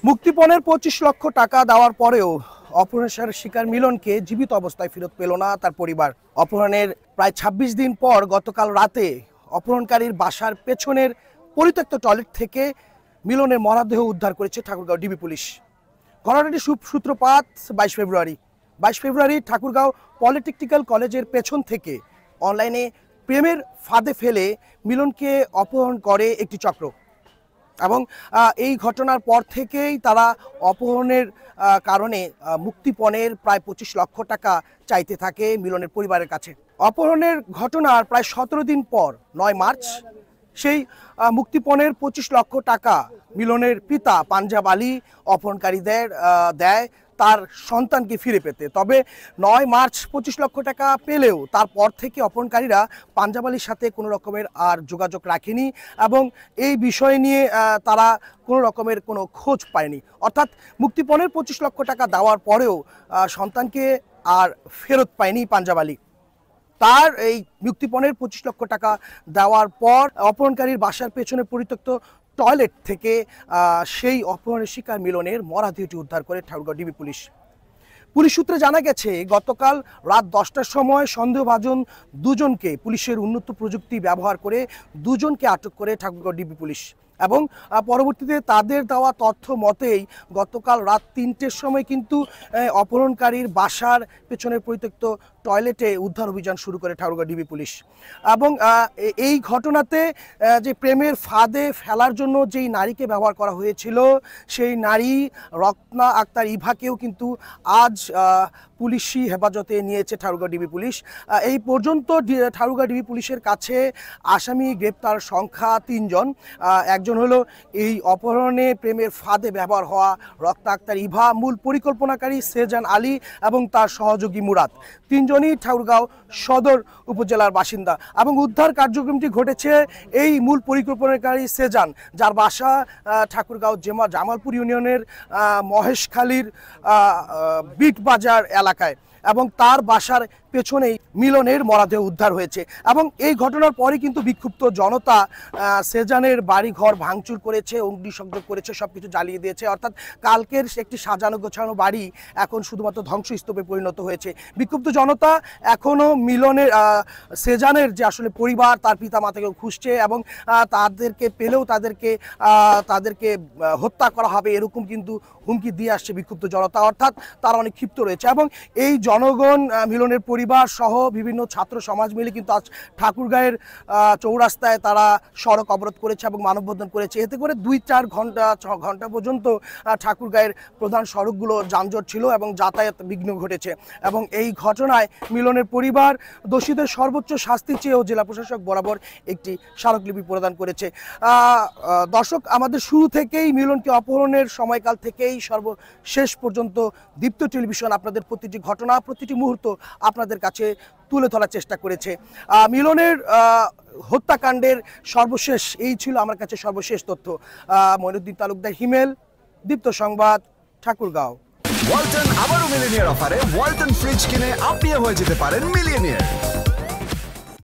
মুক্তিপণের 25 লক্ষ টাকা দেওয়ার পরেও অপহরণের শিকার মিলনকে জীবিত অবস্থায় ফেরত পেল না তার পরিবার। অপহরণের প্রায় 26 দিন পর গতকাল রাতে অপহরণকারীর বাসার পেছনের পরিত্যক্ত টয়লেট থেকে মিলনের মরদেহ উদ্ধার করেছে ঠাকুরগাঁও ডিবি পুলিশ। ঘটনাটি সূত্রপাত 22 ফেব্রুয়ারি ঠাকুরগাঁও পলিটেকনিক্যাল কলেজের পেছন থেকে অনলাইনে প্রেমের ফাঁদে ফেলে মিলনকে অপহরণ করে একটি চক্র এবং এই ঘটনার পর থেকেই তারা অপহরণের কারণে মুক্তিপণের প্রায় 25 লক্ষ টাকা চাইতে থাকে মিলনের পরিবারের কাছে। অপহরণের ঘটনার প্রায় 17 দিন পর 9 মার্চ সেই মুক্তিপণের 25 লক্ষ টাকা মিলনের পিতা পাঞ্জাব আলী অপহরণকারীদের দেয় তার সন্তানকে ফিরে পেতে। তবে 9 মার্চ 25 লক্ষ টাকা পেলেও তারপর থেকে অপহরণকারীরা পাঞ্জাব আলীর সাথে কোনো রকমের আর যোগাযোগ রাখেনি এবং এই বিষয় নিয়ে তারা কোনো রকমের কোনো খোঁজ পায়নি। অর্থাৎ মুক্তিপণের 25 লক্ষ টাকা দেওয়ার পরেও সন্তানকে আর ফেরত পায়নি পাঞ্জাব আলী। তার এই মুক্তিপণের 25 লক্ষ টাকা দেওয়ার পর অপহরণকারীর বাসার পেছনে পরিত্যক্ত টয়লেট থেকে সেই অপহরণের শিকার মিলনের মরদেহটি উদ্ধার করে ঠাকুরগাঁও ডিবি পুলিশ। পুলিশ সূত্রে জানা গেছে গতকাল রাত 10টার সময় সন্দেহভাজন দুজনকে পুলিশের উন্নত প্রযুক্তি ব্যবহার করে দুজনকে আটক করে ঠাকুরগাঁও ডিবি পুলিশ এবং পরবর্তীতে তাদের দেওয়া তথ্য মতেই গতকাল রাত 3টের সময় কিন্তু অপহরণকারীর বাসার পেছনের পরিত্যক্ত টয়লেটে উদ্ধার অভিযান শুরু করে ঠাকুরগাঁও ডিবি পুলিশ এবং এই ঘটনাতে যে প্রেমের ফাঁদে ফেলার জন্য যেই নারীকে ব্যবহার করা হয়েছিল সেই নারী রত্না আক্তার ইভাকেও কিন্তু আজ পুলিশি হেফাজতে নিয়েছে ঠাকুরগাঁও ডিবি পুলিশ। এই পর্যন্ত ঠাকুরগাঁও ডিবি পুলিশের কাছে আসামি গ্রেপ্তার সংখ্যা 3 জন। একজন হলো এই অপহরণে প্রেমের ফাঁদে ব্যবহার হওয়া রত্না আক্তার ইভা, মূল পরিকল্পনাকারী সেজান আলী এবং তার সহযোগী মুরাদ। 3 জনই ঠাকুরগাঁও সদর উপজেলার বাসিন্দা এবং উদ্ধার কার্যক্রমটি ঘটেছে এই মূল পরিকল্পনাকারী সেজান, যার বাসা ঠাকুরগাঁও জামালপুর ইউনিয়নের মহেশখালীর বিট বাজার এলাকায় এবং তার বাসার পেছনেই মিলনের মরদেহ উদ্ধার হয়েছে। এবং এই ঘটনার পরে কিন্তু বিক্ষুব্ধ জনতা সেজানের বাড়ি ঘর ভাঙচুর করেছে, অগ্নিসংযোগ করেছে, সবকিছু জ্বালিয়ে দিয়েছে। অর্থাৎ কালকের একটি সাজানো গোছানো বাড়ি এখন শুধুমাত্র ধ্বংসস্তূপে পরিণত হয়েছে। বিক্ষুব্ধ জনতা এখনও মিলনের সেজানের যে আসলে পরিবার তার পিতা মাতাকেও খুঁজছে এবং তাদেরকে পেলেও তাদেরকে হত্যা করা হবে এরকম কিন্তু হুমকি দিয়ে আসছে বিক্ষুব্ধ জনতা। অর্থাৎ তারা অনেক ক্ষিপ্ত রয়েছে এবং এই জনগণ মিলনের পরিবার সহ বিভিন্ন ছাত্র সমাজ মিলে কিন্তু আজ ঠাকুরগাঁয়ের চৌরাস্তায় তারা সড়ক অবরোধ করেছে এবং মানববন্ধন করেছে। এতে করে 2-4 ঘন্টা পর্যন্ত ঠাকুরগাঁয়ের প্রধান সড়কগুলো যানজট ছিল এবং যাতায়াত বিঘ্ন ঘটেছে এবং এই ঘটনায় মিলনের পরিবার দোষীদের সর্বোচ্চ শাস্তি চেয়েও জেলা প্রশাসক বরাবর একটি স্মারকলিপি প্রদান করেছে। দর্শক, আমাদের শুরু থেকেই মিলনকে অপহরণের সময়কাল থেকেই সর্বশেষ পর্যন্ত দীপ্ত টেলিভিশন আপনাদের প্রতিটি ঘটনা প্রতিটি মুহূর্ত আপনাদের কাছে তুলে ধরার চেষ্টা করেছে। মিলনের হত্যাকাণ্ডের সর্বশেষ এই ছিল আমার কাছে সর্বশেষ তথ্য। মঈনুদ্দিন তালুকদার, হিমেল, দীপ্ত সংবাদ, ঠাকুরগাঁও। ওয়ালটন আবারও মিলিনিয়ার অফারে ওয়ালটন ফ্রিজ কিনে আপনিও হয়ে যেতে পারেন মিলিয়নিয়ার।